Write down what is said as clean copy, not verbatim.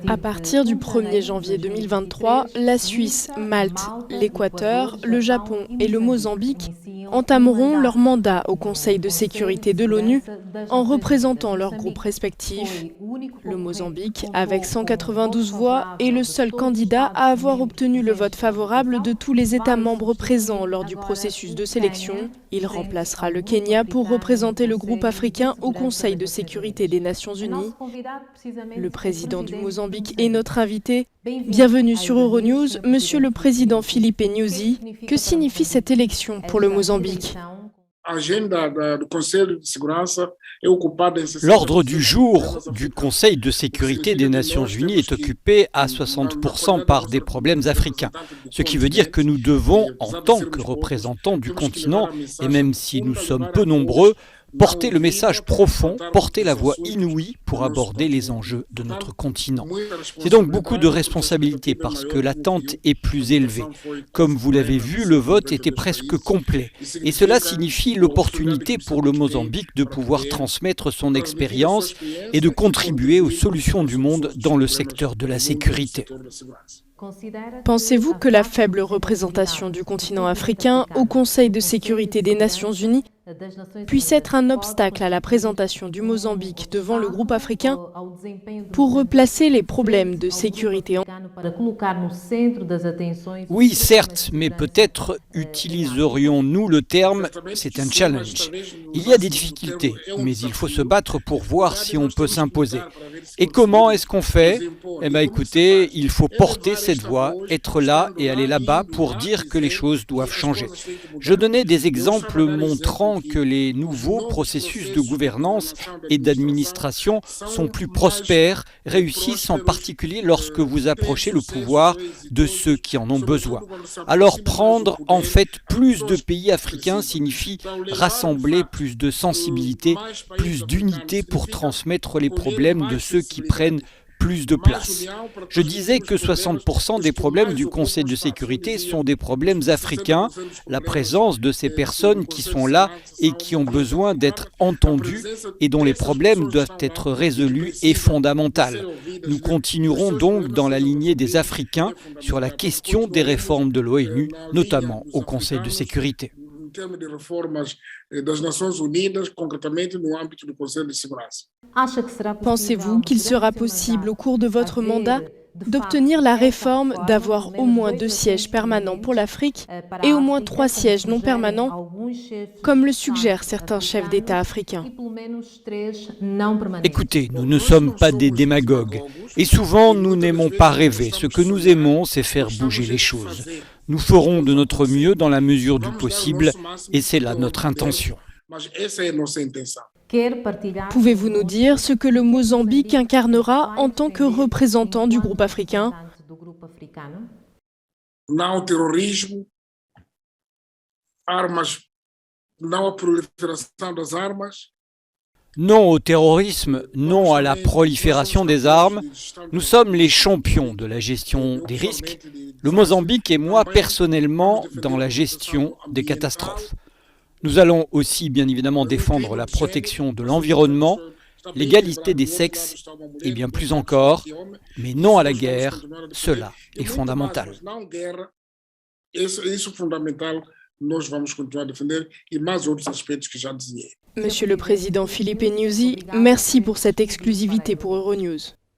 À partir du 1er janvier 2023, la Suisse, Malte, l'Équateur, le Japon et le Mozambique entameront leur mandat au Conseil de sécurité de l'ONU en représentant leurs groupes respectifs. Le Mozambique, avec 192 voix, est le seul candidat à avoir obtenu le vote favorable de tous les États membres présents lors du processus de sélection. Il remplacera le Kenya pour représenter le groupe africain au Conseil de sécurité des Nations Unies. Le président du Mozambique est notre invité. Bienvenue sur Euronews, Monsieur le Président Filipe Nyusi. Que signifie cette élection pour le Mozambique? L'ordre du jour du Conseil de sécurité des Nations Unies est occupé à 60% par des problèmes africains. Ce qui veut dire que nous devons, en tant que représentants du continent, et même si nous sommes peu nombreux, porter le message profond, porter la voix inouïe pour aborder les enjeux de notre continent. C'est donc beaucoup de responsabilités parce que l'attente est plus élevée. Comme vous l'avez vu, le vote était presque complet. Et cela signifie l'opportunité pour le Mozambique de pouvoir transmettre son expérience et de contribuer aux solutions du monde dans le secteur de la sécurité. Pensez-vous que la faible représentation du continent africain au Conseil de sécurité des Nations Unies puisse être un obstacle à la présentation du Mozambique devant le groupe africain pour replacer les problèmes de sécurité en... Oui, certes, mais peut-être utiliserions-nous le terme « c'est un challenge ». Il y a des difficultés, mais il faut se battre pour voir si on peut s'imposer. Et comment est-ce qu'on fait? Eh bien écoutez, il faut porter cette voix, être là et aller là-bas pour dire que les choses doivent changer. Je donnais des exemples montrant que les nouveaux processus de gouvernance et d'administration sont plus prospères, réussissent en particulier lorsque vous approchez le pouvoir de ceux qui en ont besoin. Alors prendre en fait plus de pays africains signifie rassembler plus de sensibilité, plus d'unité pour transmettre les problèmes de ceux qui prennent plus de place. Je disais que 60% des problèmes du Conseil de sécurité sont des problèmes africains. La présence de ces personnes qui sont là et qui ont besoin d'être entendues et dont les problèmes doivent être résolus est fondamentale. Nous continuerons donc dans la lignée des Africains sur la question des réformes de l'ONU, notamment au Conseil de sécurité. Termos de reformas das Nações Unidas, concretamente no âmbito do Conselho de Segurança. Pensez-vous qu'il sera possible au cours de votre mandat d'obtenir la réforme d'avoir au moins 2 sièges permanents pour l'Afrique et au moins 3 sièges non permanents, comme le suggèrent certains chefs d'État africains? Écoutez, nous ne sommes pas des démagogues et souvent nous n'aimons pas rêver. Ce que nous aimons, c'est faire bouger les choses. Nous ferons de notre mieux dans la mesure du possible et c'est là notre intention. Pouvez-vous nous dire ce que le Mozambique incarnera en tant que représentant du groupe africain? Não ao terrorismo, armas, não à proliferação das armas. Non au terrorisme, non à la prolifération des armes. Nous sommes les champions de la gestion des risques. Le Mozambique et moi personnellement dans la gestion des catastrophes. Nous allons aussi bien évidemment défendre la protection de l'environnement, l'égalité des sexes et bien plus encore, mais non à la guerre, cela est fondamental. Isso fundamental, nós vamos continuar a defender e mais outros aspectos que já dizia. Monsieur le Président Filipe Nyusi, merci pour cette exclusivité pour Euronews.